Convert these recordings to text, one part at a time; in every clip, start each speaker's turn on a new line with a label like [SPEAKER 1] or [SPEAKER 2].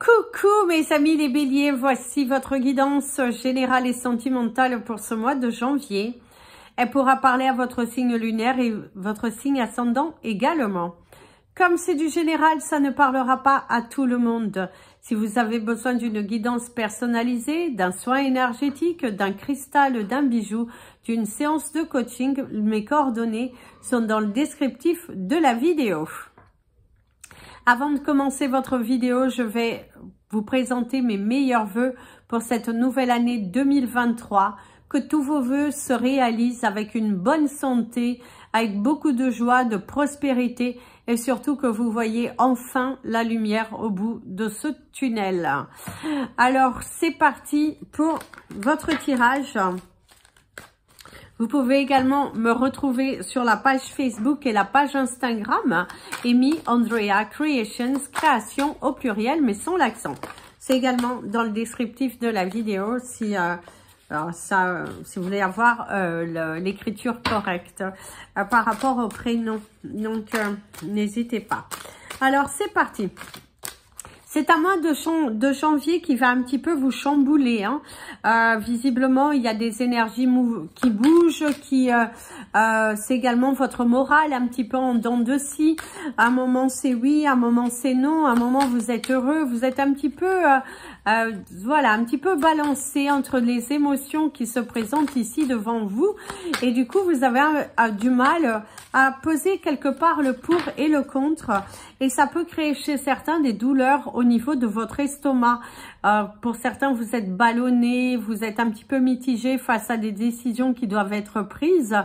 [SPEAKER 1] Coucou mes amis les béliers, voici votre guidance générale et sentimentale pour ce mois de janvier. Elle pourra parler à votre signe lunaire et votre signe ascendant également. Comme c'est du général, ça ne parlera pas à tout le monde. Si vous avez besoin d'une guidance personnalisée, d'un soin énergétique, d'un cristal, d'un bijou, d'une séance de coaching, mes coordonnées sont dans le descriptif de la vidéo. Avant de commencer votre vidéo, je vais vous présenter mes meilleurs vœux pour cette nouvelle année 2023. Que tous vos vœux se réalisent avec une bonne santé, avec beaucoup de joie, de prospérité et surtout que vous voyez enfin la lumière au bout de ce tunnel. Alors, c'est parti pour votre tirage. Vous pouvez également me retrouver sur la page Facebook et la page Instagram, Amy Andrea Creations, création au pluriel mais sans l'accent. C'est également dans le descriptif de la vidéo si vous voulez avoir l'écriture correcte par rapport au prénom. Donc, n'hésitez pas. Alors, c'est parti. C'est un mois de janvier qui va un petit peu vous chambouler. Visiblement, il y a des énergies qui bougent, c'est également votre morale un petit peu en dents de scie. À un moment, c'est oui, à un moment, c'est non. À un moment, vous êtes heureux. Vous êtes un petit peu, voilà, un petit peu balancé entre les émotions qui se présentent ici devant vous. Et du coup, vous avez du mal à peser quelque part le pour et le contre. Et ça peut créer chez certains des douleurs au niveau de votre estomac. Pour certains, vous êtes ballonné, vous êtes un petit peu mitigé face à des décisions qui doivent être prises.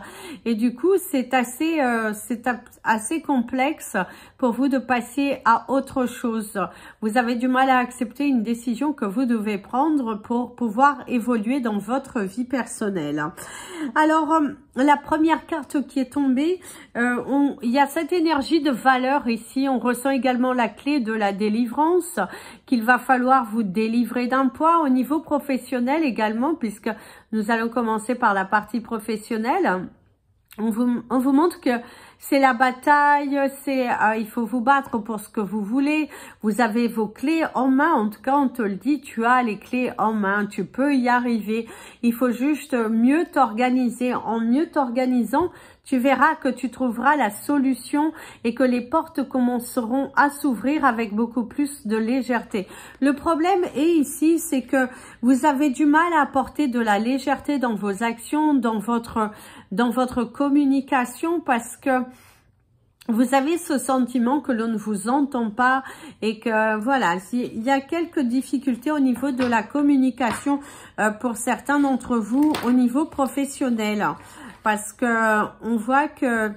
[SPEAKER 1] Et du coup, c'est assez complexe pour vous de passer à autre chose. Vous avez du mal à accepter une décision que vous devez prendre pour pouvoir évoluer dans votre vie personnelle. Alors, la première carte qui est tombée, il y a cette énergie de valeur ici. On ressent également la clé de la délivrance, qu'il va falloir vous délivrer d'un poids au niveau professionnel également, puisque nous allons commencer par la partie professionnelle. On vous montre que c'est la bataille, il faut vous battre pour ce que vous voulez. Vous avez vos clés en main, en tout cas on te le dit, tu as les clés en main, tu peux y arriver. Il faut juste mieux t'organiser. En mieux t'organisant, tu verras que tu trouveras la solution et que les portes commenceront à s'ouvrir avec beaucoup plus de légèreté. Le problème est ici, c'est que vous avez du mal à apporter de la légèreté dans vos actions, dans votre communication, parce que vous avez ce sentiment que l'on ne vous entend pas et que voilà, il y a quelques difficultés au niveau de la communication pour certains d'entre vous au niveau professionnel. Parce que on voit que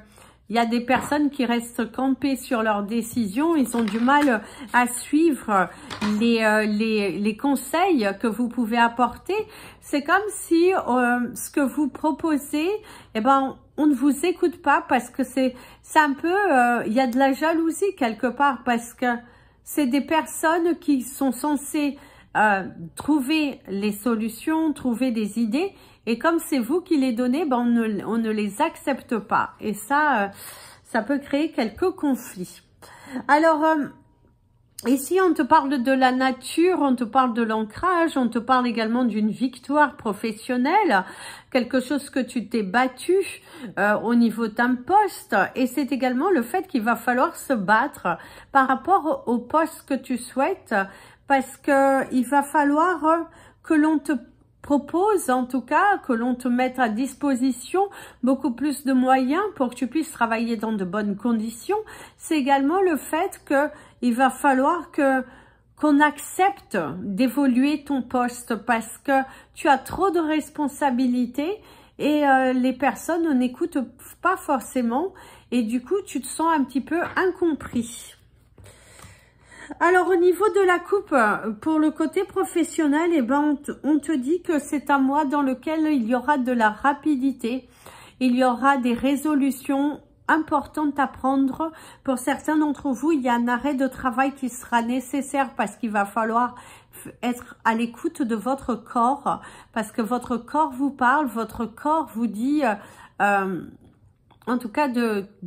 [SPEAKER 1] il y a des personnes qui restent campées sur leurs décisions. Ils ont du mal à suivre les conseils que vous pouvez apporter. C'est comme si ce que vous proposez, eh ben, on ne vous écoute pas parce que c'est un peu, il y a de la jalousie quelque part parce que c'est des personnes qui sont censées trouver les solutions, trouver des idées. Et comme c'est vous qui les donnez, ben on ne les accepte pas. Et ça, ça peut créer quelques conflits. Alors, ici, on te parle de la nature, on te parle de l'ancrage, on te parle également d'une victoire professionnelle, quelque chose que tu t'es battu au niveau d'un poste. Et c'est également le fait qu'il va falloir se battre par rapport au poste que tu souhaites, parce que il va falloir que l'on te propose, en tout cas, que l'on te mette à disposition beaucoup plus de moyens pour que tu puisses travailler dans de bonnes conditions. C'est également le fait que il va falloir qu'on accepte d'évoluer ton poste parce que tu as trop de responsabilités et les personnes n'écoutent pas forcément et du coup, tu te sens un petit peu incompris. Alors, au niveau de la coupe, pour le côté professionnel, eh ben, on te dit que c'est un mois dans lequel il y aura de la rapidité, il y aura des résolutions importantes à prendre. Pour certains d'entre vous, il y a un arrêt de travail qui sera nécessaire parce qu'il va falloir être à l'écoute de votre corps, parce que votre corps vous parle, votre corps vous dit en tout cas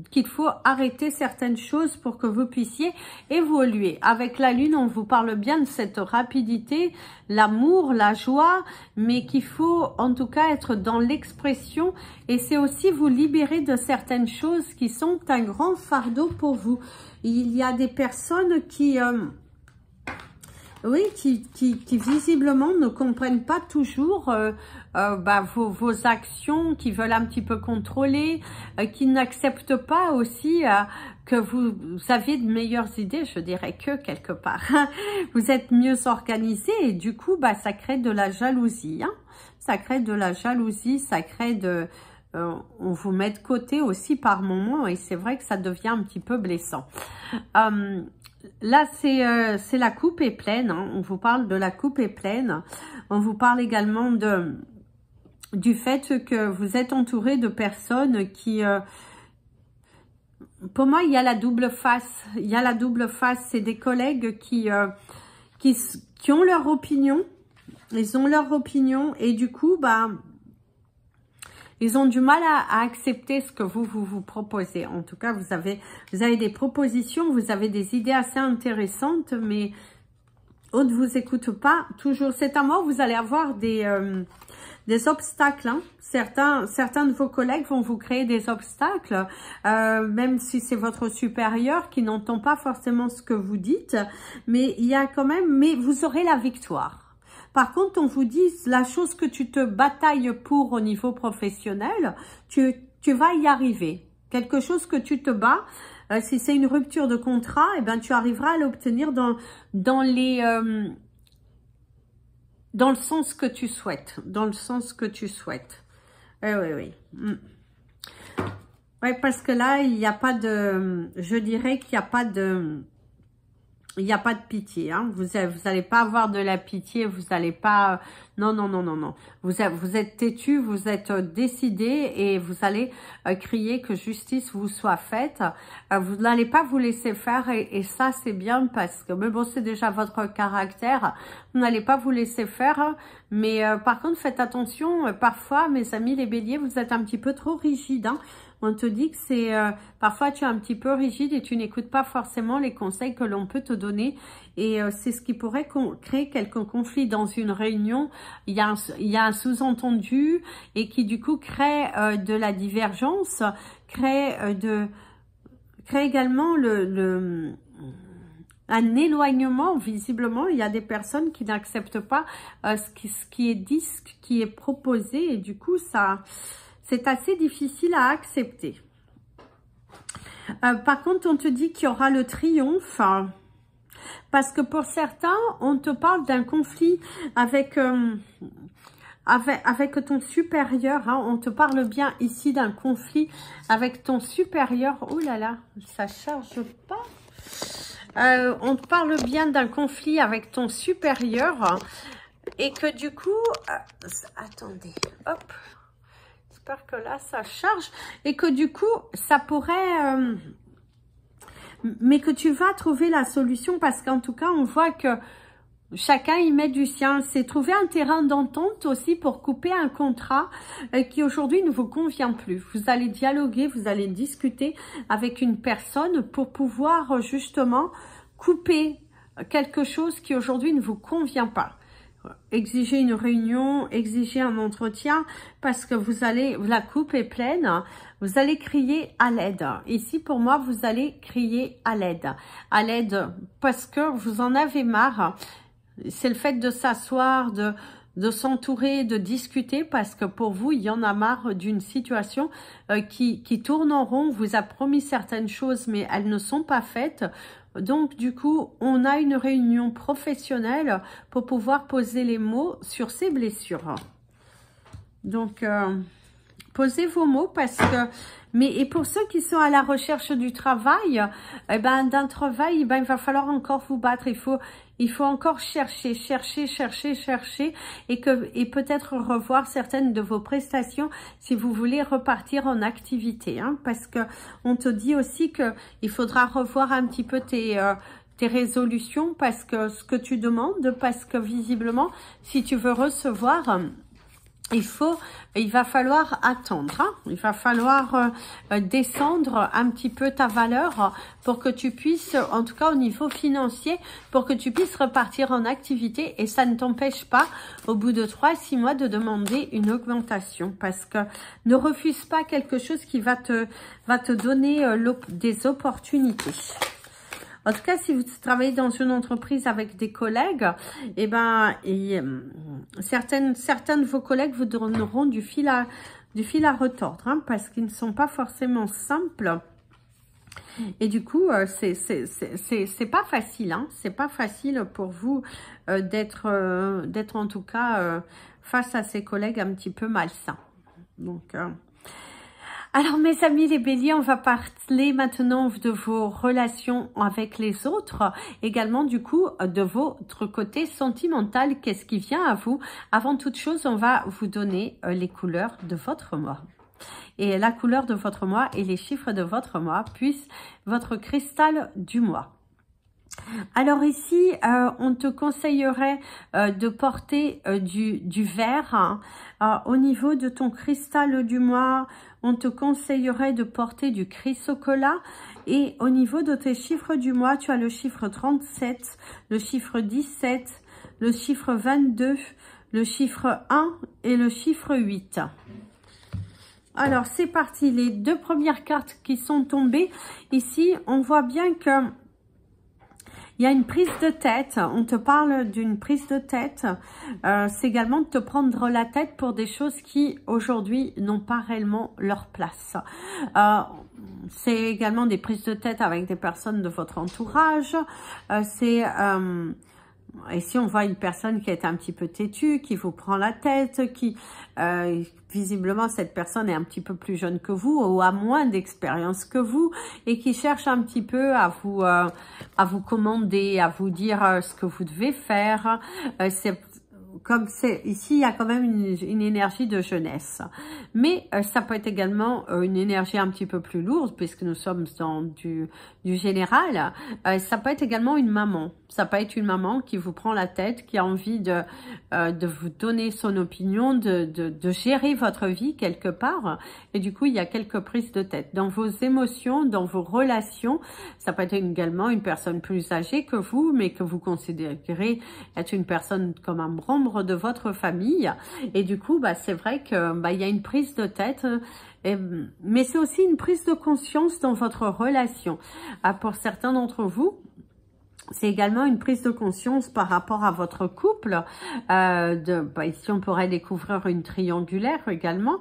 [SPEAKER 1] qu'il faut arrêter certaines choses pour que vous puissiez évoluer. Avec la lune, on vous parle bien de cette rapidité, l'amour, la joie, mais qu'il faut en tout cas être dans l'expression, et c'est aussi vous libérer de certaines choses qui sont un grand fardeau pour vous. Il y a des personnes qui... oui, qui visiblement ne comprennent pas toujours vos actions, qui veulent un petit peu contrôler, qui n'acceptent pas aussi que vous avez de meilleures idées, je dirais que quelque part. Vous êtes mieux organisé et du coup, ça crée de la jalousie. Hein. Ça crée de la jalousie, ça crée de... on vous met de côté aussi par moments et c'est vrai que ça devient un petit peu blessant. Là, c'est la coupe est pleine. Hein. On vous parle de la coupe est pleine. On vous parle également du fait que vous êtes entouré de personnes qui... pour moi, il y a la double face. Il y a la double face. C'est des collègues qui ont leur opinion. Ils ont leur opinion et du coup, ils ont du mal à accepter ce que vous proposez. En tout cas, vous avez des propositions, vous avez des idées assez intéressantes, mais on ne vous écoute pas toujours. C'est à moi, vous allez avoir des obstacles. Hein. Certains de vos collègues vont vous créer des obstacles, même si c'est votre supérieur qui n'entend pas forcément ce que vous dites. Mais il y a quand même, mais vous aurez la victoire. Par contre, on vous dit, la chose que tu te batailles pour au niveau professionnel, tu vas y arriver. Quelque chose que tu te bats, si c'est une rupture de contrat, eh ben, tu arriveras à l'obtenir dans le sens que tu souhaites. Dans le sens que tu souhaites. Oui. Oui, parce que là, il n'y a pas de... Je dirais qu'il n'y a pas de... Il n'y a pas de pitié, hein. Vous n'allez pas avoir de la pitié, vous n'allez pas... Non. Vous êtes têtu, vous êtes décidé et vous allez crier que justice vous soit faite. Vous n'allez pas vous laisser faire et ça, c'est bien parce que... Mais bon, c'est déjà votre caractère. Vous n'allez pas vous laisser faire. Mais par contre, faites attention. Parfois, mes amis les béliers, vous êtes un petit peu trop rigide, hein. On te dit que c'est parfois tu es un petit peu rigide et tu n'écoutes pas forcément les conseils que l'on peut te donner. Et c'est ce qui pourrait créer quelques conflits dans une réunion. Il y a un sous-entendu et qui du coup crée de la divergence, crée également un éloignement. Visiblement, il y a des personnes qui n'acceptent pas ce qui est dit, ce qui est proposé et du coup ça... C'est assez difficile à accepter. Par contre, on te dit qu'il y aura le triomphe. Parce que pour certains, on te parle d'un conflit avec ton supérieur. Hein. On te parle bien ici d'un conflit avec ton supérieur. Oh là là, ça charge pas. On te parle bien d'un conflit avec ton supérieur. Et que du coup... attendez, hop. J'espère que là, ça charge. Et que du coup, ça pourrait... mais que tu vas trouver la solution parce qu'en tout cas, on voit que chacun y met du sien. C'est trouver un terrain d'entente aussi pour couper un contrat qui aujourd'hui ne vous convient plus. Vous allez dialoguer, vous allez discuter avec une personne pour pouvoir justement couper quelque chose qui aujourd'hui ne vous convient pas. Exiger une réunion, exiger un entretien parce que la coupe est pleine, vous allez crier à l'aide. Ici pour moi vous allez crier à l'aide parce que vous en avez marre. C'est le fait de s'asseoir, de s'entourer, de discuter parce que pour vous il y en a marre d'une situation qui tourne en rond. Vous a promis certaines choses mais elles ne sont pas faites. Donc, du coup, on a une réunion professionnelle pour pouvoir poser les mots sur ces blessures. Donc, posez vos mots parce que... et pour ceux qui sont à la recherche du travail, d'un travail, il va falloir encore vous battre. Il faut encore chercher et peut-être revoir certaines de vos prestations si vous voulez repartir en activité. Hein, parce que on te dit aussi que il faudra revoir un petit peu tes résolutions parce que ce que tu demandes, parce que visiblement, si tu veux recevoir il va falloir attendre, hein. Il va falloir descendre un petit peu ta valeur pour que tu puisses, en tout cas au niveau financier, pour que tu puisses repartir en activité, et ça ne t'empêche pas au bout de 3 à 6 mois de demander une augmentation, parce que ne refuse pas quelque chose qui va te donner des opportunités. En tout cas, si vous travaillez dans une entreprise avec des collègues, eh ben, certains de vos collègues vous donneront du fil à retordre, hein, parce qu'ils ne sont pas forcément simples. Et du coup, c'est pas facile, hein, c'est pas facile pour vous d'être en tout cas face à ces collègues un petit peu malsains. Donc alors mes amis les béliers, on va parler maintenant de vos relations avec les autres, également du coup de votre côté sentimental, qu'est-ce qui vient à vous. Avant toute chose, on va vous donner les couleurs de votre mois. Et la couleur de votre mois et les chiffres de votre mois, puis votre cristal du mois. Alors ici, on te conseillerait de porter du vert. Hein. Au niveau de ton cristal du mois, on te conseillerait de porter du chrysocolla. Et au niveau de tes chiffres du mois, tu as le chiffre 37, le chiffre 17, le chiffre 22, le chiffre 1 et le chiffre 8. Alors, c'est parti. Les 2 premières cartes qui sont tombées. Ici, on voit bien que il y a une prise de tête. On te parle d'une prise de tête. C'est également de te prendre la tête pour des choses qui, aujourd'hui, n'ont pas réellement leur place. C'est également des prises de tête avec des personnes de votre entourage. Et si on voit une personne qui est un petit peu têtue, qui vous prend la tête, qui visiblement cette personne est un petit peu plus jeune que vous ou a moins d'expérience que vous et qui cherche un petit peu à vous commander, à vous dire ce que vous devez faire. Ici, il y a quand même une énergie de jeunesse. Mais ça peut être également une énergie un petit peu plus lourde, puisque nous sommes dans du général. Ça peut être également une maman. Ça peut être une maman qui vous prend la tête, qui a envie de vous donner son opinion, de gérer votre vie quelque part. Et du coup, il y a quelques prises de tête. Dans vos émotions, dans vos relations, ça peut être également une personne plus âgée que vous, mais que vous considérez être une personne comme un membre de votre famille. Et du coup, c'est vrai que il y a une prise de tête. Mais c'est aussi une prise de conscience dans votre relation. Pour certains d'entre vous, c'est également une prise de conscience par rapport à votre couple. Ici, on pourrait découvrir une triangulaire également.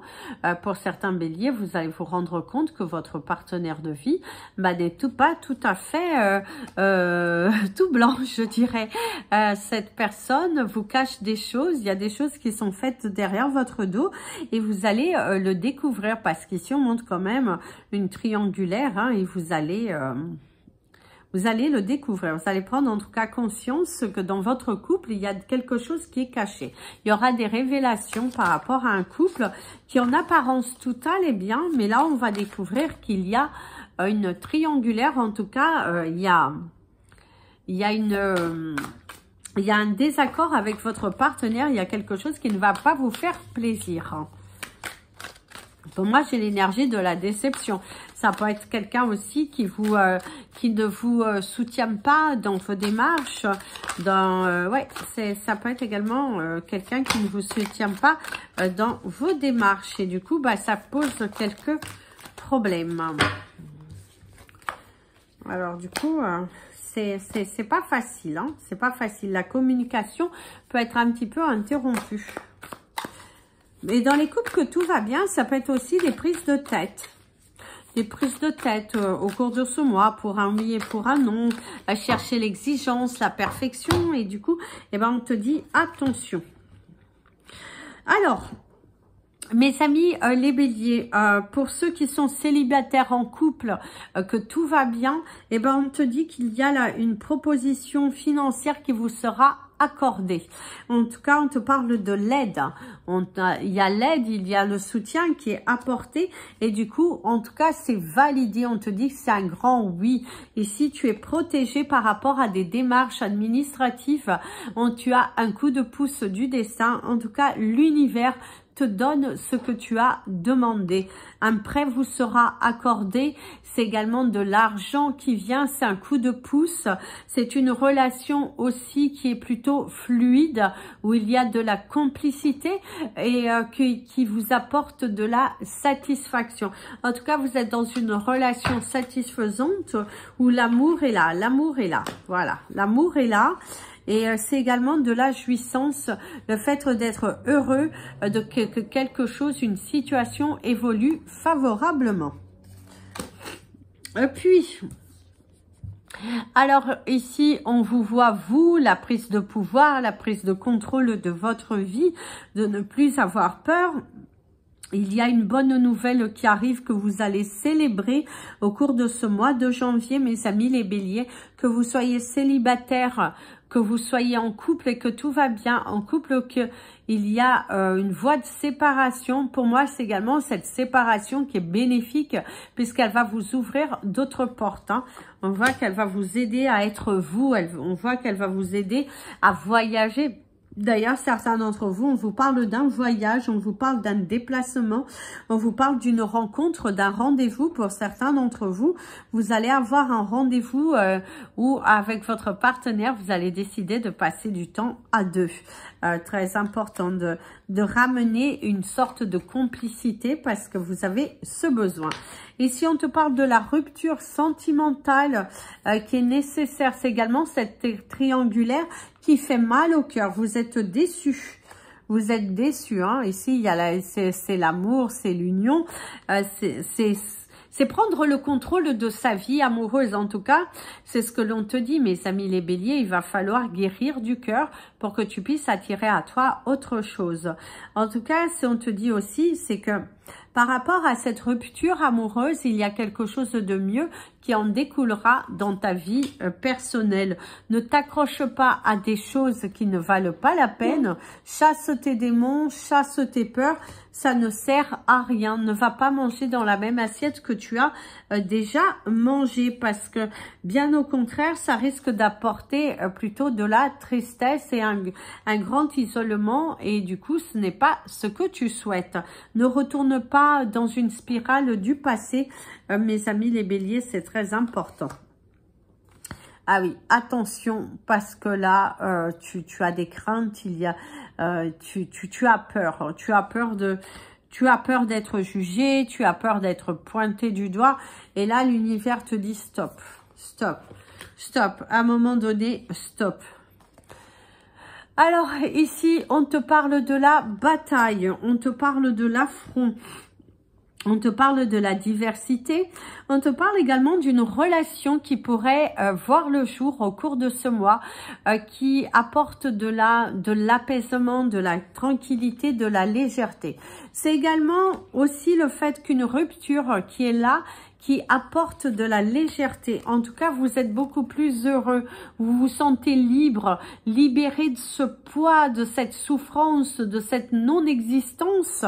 [SPEAKER 1] Pour certains béliers, vous allez vous rendre compte que votre partenaire de vie n'est pas tout à fait tout blanc, je dirais. Cette personne vous cache des choses. Il y a des choses qui sont faites derrière votre dos et vous allez le découvrir parce qu'ici, on montre quand même une triangulaire, hein, et vous allez le découvrir. Vous allez prendre en tout cas conscience que dans votre couple, il y a quelque chose qui est caché. Il y aura des révélations par rapport à un couple qui en apparence tout allait bien, mais là on va découvrir qu'il y a une triangulaire. En tout cas, il y a un désaccord avec votre partenaire. Il y a quelque chose qui ne va pas vous faire plaisir. Pour moi, j'ai l'énergie de la déception. Ça peut être quelqu'un aussi qui ne vous soutient pas dans vos démarches. Ça peut être également quelqu'un qui ne vous soutient pas dans vos démarches. Et du coup, ça pose quelques problèmes. Alors du coup, c'est pas facile. Hein, c'est pas facile. La communication peut être un petit peu interrompue. Mais dans les couples que tout va bien, ça peut être aussi des prises de tête. Des prises de tête au cours de ce mois pour un oui et pour un non, à chercher l'exigence, la perfection et du coup, on te dit attention. Alors, mes amis les béliers, pour ceux qui sont célibataires en couple, que tout va bien, on te dit qu'il y a là une proposition financière qui vous sera accordée. En tout cas, on te parle de l'aide. Il y a l'aide, il y a le soutien qui est apporté et du coup, en tout cas, c'est validé. On te dit que c'est un grand oui. Ici, tu es protégé par rapport à des démarches administratives. Tu as un coup de pouce du destin. En tout cas, l'univers te donne ce que tu as demandé. Un prêt vous sera accordé. C'est également de l'argent qui vient. C'est un coup de pouce. C'est une relation aussi qui est plutôt fluide, où il y a de la complicité et qui vous apporte de la satisfaction. En tout cas, vous êtes dans une relation satisfaisante où l'amour est là. L'amour est là. Voilà, l'amour est là. Et c'est également de la jouissance, le fait d'être heureux de que quelque chose, une situation évolue favorablement. Et puis, alors ici, on vous voit, vous, la prise de pouvoir, la prise de contrôle de votre vie, de ne plus avoir peur. Il y a une bonne nouvelle qui arrive que vous allez célébrer au cours de ce mois de janvier, mes amis les béliers, que vous soyez célibataire, que vous soyez en couple et que tout va bien en couple, qu'il y a une voie de séparation. Pour moi, c'est également cette séparation qui est bénéfique puisqu'elle va vous ouvrir d'autres portes. Hein. On voit qu'elle va vous aider à être vous, on voit qu'elle va vous aider à voyager. D'ailleurs, certains d'entre vous, on vous parle d'un voyage, on vous parle d'un déplacement, on vous parle d'une rencontre, d'un rendez-vous. Pour certains d'entre vous, vous allez avoir un rendez-vous où avec votre partenaire, vous allez décider de passer du temps à deux. Très important de ramener une sorte de complicité parce que vous avez ce besoin. Et si on te parle de la rupture sentimentale qui est nécessaire, c'est également cette triangulaire qui fait mal au cœur. Vous êtes déçus. Vous êtes déçus. Hein. Ici, il y a c'est l'amour, c'est l'union. C'est prendre le contrôle de sa vie amoureuse. En tout cas, c'est ce que l'on te dit, mes amis les béliers. Il va falloir guérir du cœur pour que tu puisses attirer à toi autre chose. En tout cas, si on te dit aussi, c'est que par rapport à cette rupture amoureuse, il y a quelque chose de mieux qui en découlera dans ta vie personnelle. Ne t'accroche pas à des choses qui ne valent pas la peine. Chasse tes démons, chasse tes peurs. Ça ne sert à rien. Ne va pas manger dans la même assiette que tu as déjà mangé parce que bien au contraire, ça risque d'apporter plutôt de la tristesse et un grand isolement et du coup, ce n'est pas ce que tu souhaites. Ne retourne pas dans une spirale du passé. Mes amis les béliers, c'est très important. Ah oui, attention, parce que là, tu as des craintes, il y a, tu as peur. Tu as peur d'être jugé, tu as peur d'être pointé du doigt. Et là, l'univers te dit stop, stop, stop. À un moment donné, stop. Alors, ici, on te parle de la bataille, on te parle de l'affront. On te parle de la diversité, on te parle également d'une relation qui pourrait voir le jour au cours de ce mois, qui apporte de l'apaisement, de la tranquillité, de la légèreté. C'est également aussi le fait qu'une rupture qui est là, qui apporte de la légèreté. En tout cas, vous êtes beaucoup plus heureux. Vous vous sentez libre, libéré de ce poids, de cette souffrance, de cette non-existence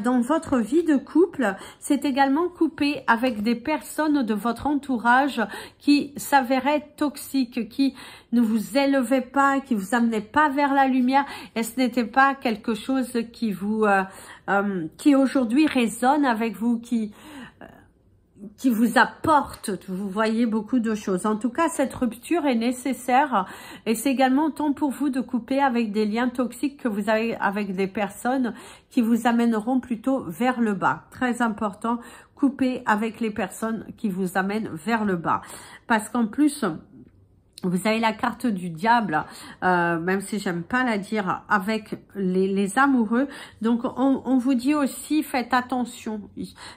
[SPEAKER 1] dans votre vie de couple. C'est également coupé avec des personnes de votre entourage qui s'avéraient toxiques, qui ne vous élevaient pas, qui vous amenaient pas vers la lumière. Et ce n'était pas quelque chose qui vous, qui aujourd'hui résonne avec vous, qui vous apporte, vous voyez, beaucoup de choses. En tout cas, cette rupture est nécessaire et c'est également temps pour vous de couper avec des liens toxiques que vous avez avec des personnes qui vous amèneront plutôt vers le bas. Très important, couper avec les personnes qui vous amènent vers le bas. Parce qu'en plus, vous avez la carte du diable, même si j'aime pas la dire, avec les amoureux. Donc, on vous dit aussi, faites attention.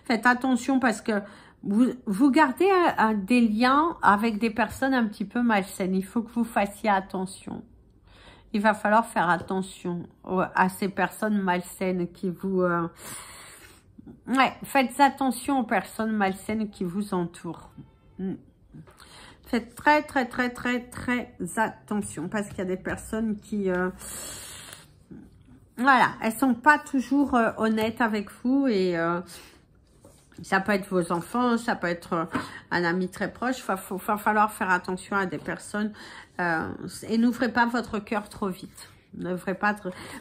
[SPEAKER 1] Faites attention parce que vous gardez des liens avec des personnes un petit peu malsaines. Il faut que vous fassiez attention. Il va falloir faire attention à ces personnes malsaines qui vous... Ouais, faites attention aux personnes malsaines qui vous entourent. Faites très attention parce qu'il y a des personnes qui... voilà, elles sont pas toujours honnêtes avec vous et... ça peut être vos enfants, ça peut être un ami très proche. Il va falloir faire attention à des personnes et n'ouvrez pas votre cœur trop vite. N'ouvrez pas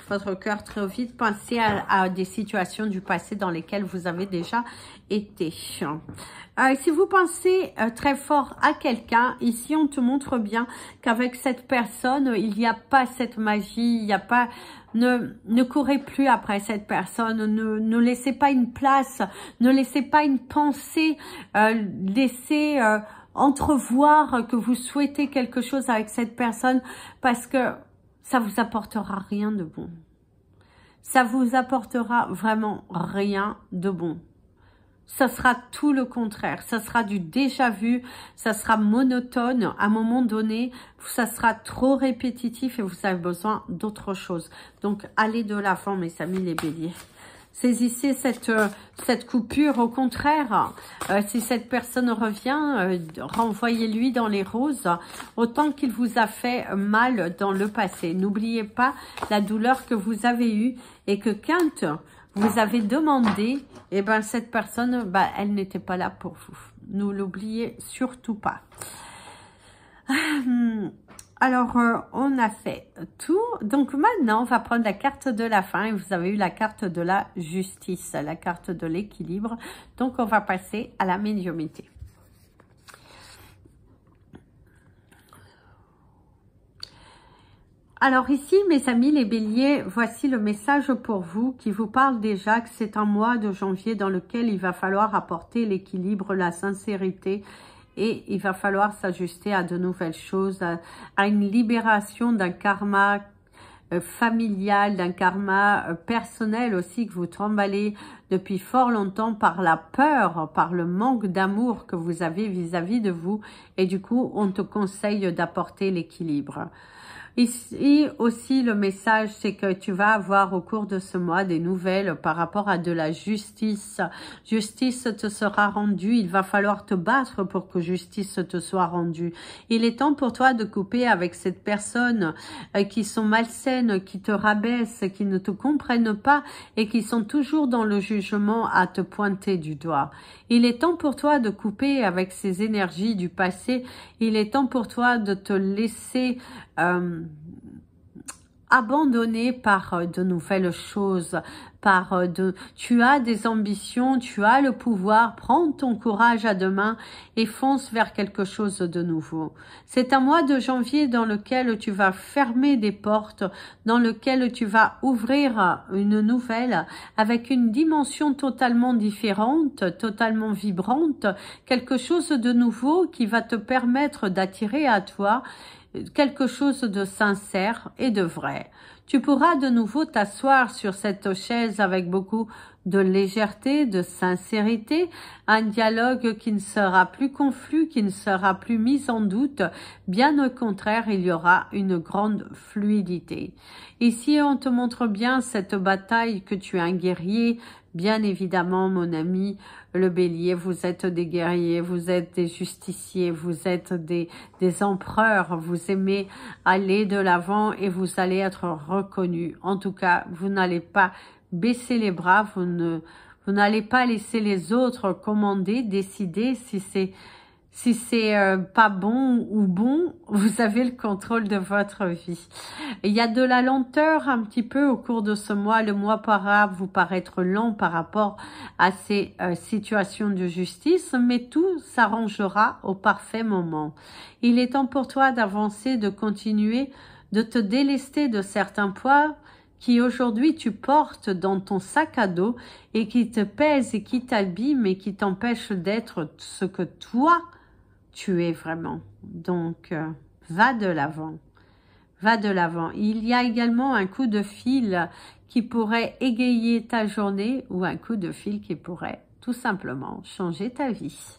[SPEAKER 1] votre cœur trop vite. Pensez à des situations du passé dans lesquelles vous avez déjà été. Si vous pensez très fort à quelqu'un, ici on te montre bien qu'avec cette personne, il n'y a pas cette magie, il n'y a pas... Ne courez plus après cette personne, ne laissez pas une place, ne laissez pas une pensée, laissez entrevoir que vous souhaitez quelque chose avec cette personne parce que ça vous apportera rien de bon. Ça vous apportera vraiment rien de bon. Ça sera tout le contraire. Ça sera du déjà vu, ça sera monotone. À un moment donné, ça sera trop répétitif et vous avez besoin d'autre chose. Donc, allez de l'avant, mes amis les béliers. Saisissez cette coupure. Au contraire, si cette personne revient, renvoyez-lui dans les roses autant qu'il vous a fait mal dans le passé. N'oubliez pas la douleur que vous avez eue et que quand vous avez demandé, eh ben cette personne, elle n'était pas là pour vous. Ne l'oubliez surtout pas. Alors, on a fait tout. Donc, maintenant, on va prendre la carte de la fin. Et vous avez eu la carte de la justice, la carte de l'équilibre. Donc, on va passer à la médiumnité. Alors ici, mes amis les béliers, voici le message pour vous qui vous parle déjà que c'est un mois de janvier dans lequel il va falloir apporter l'équilibre, la sincérité. Et il va falloir s'ajuster à de nouvelles choses, à une libération d'un karma familial, d'un karma personnel aussi que vous trimballez depuis fort longtemps par la peur, par le manque d'amour que vous avez vis-à-vis de vous. Et du coup, on te conseille d'apporter l'équilibre. Ici aussi, le message, c'est que tu vas avoir au cours de ce mois des nouvelles par rapport à de la justice. Justice te sera rendue. Il va falloir te battre pour que justice te soit rendue. Il est temps pour toi de couper avec cette personne qui sont malsaines, qui te rabaissent, qui ne te comprennent pas et qui sont toujours dans le jugement à te pointer du doigt. Il est temps pour toi de couper avec ces énergies du passé. Il est temps pour toi de te laisser abandonné par de nouvelles choses, tu as des ambitions, tu as le pouvoir, prends ton courage à deux mains et fonce vers quelque chose de nouveau. C'est un mois de janvier dans lequel tu vas fermer des portes, dans lequel tu vas ouvrir une nouvelle avec une dimension totalement différente, totalement vibrante, quelque chose de nouveau qui va te permettre d'attirer à toi quelque chose de sincère et de vrai. Tu pourras de nouveau t'asseoir sur cette chaise avec beaucoup de légèreté, de sincérité, un dialogue qui ne sera plus confus, qui ne sera plus mis en doute. Bien au contraire, il y aura une grande fluidité. Ici, on te montre bien cette bataille que tu es un guerrier. Bien évidemment, mon ami, le bélier, vous êtes des guerriers, vous êtes des justiciers, vous êtes des empereurs, vous aimez aller de l'avant et vous allez être reconnus. En tout cas, vous n'allez pas baisser les bras, vous n'allez pas laisser les autres commander, décider si c'est pas bon ou bon, vous avez le contrôle de votre vie. Il y a de la lenteur un petit peu au cours de ce mois. Le mois pourra vous paraître lent par rapport à ces situations de justice, mais tout s'arrangera au parfait moment. Il est temps pour toi d'avancer, de continuer, de te délester de certains poids qui aujourd'hui tu portes dans ton sac à dos et qui te pèsent et qui t'abîment et qui t'empêchent d'être ce que toi tu es vraiment. Donc, va de l'avant. Va de l'avant. Il y a également un coup de fil qui pourrait égayer ta journée ou un coup de fil qui pourrait tout simplement changer ta vie.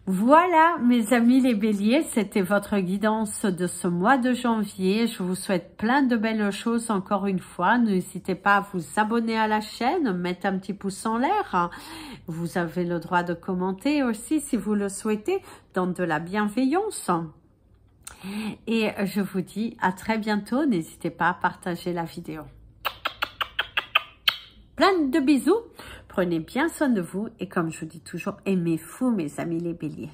[SPEAKER 1] Voilà, mes amis les béliers, c'était votre guidance de ce mois de janvier. Je vous souhaite plein de belles choses encore une fois. N'hésitez pas à vous abonner à la chaîne, mettre un petit pouce en l'air. Vous avez le droit de commenter aussi si vous le souhaitez, dans de la bienveillance. Et je vous dis à très bientôt. N'hésitez pas à partager la vidéo. Plein de bisous. Prenez bien soin de vous et comme je vous dis toujours, aimez-vous mes amis les béliers.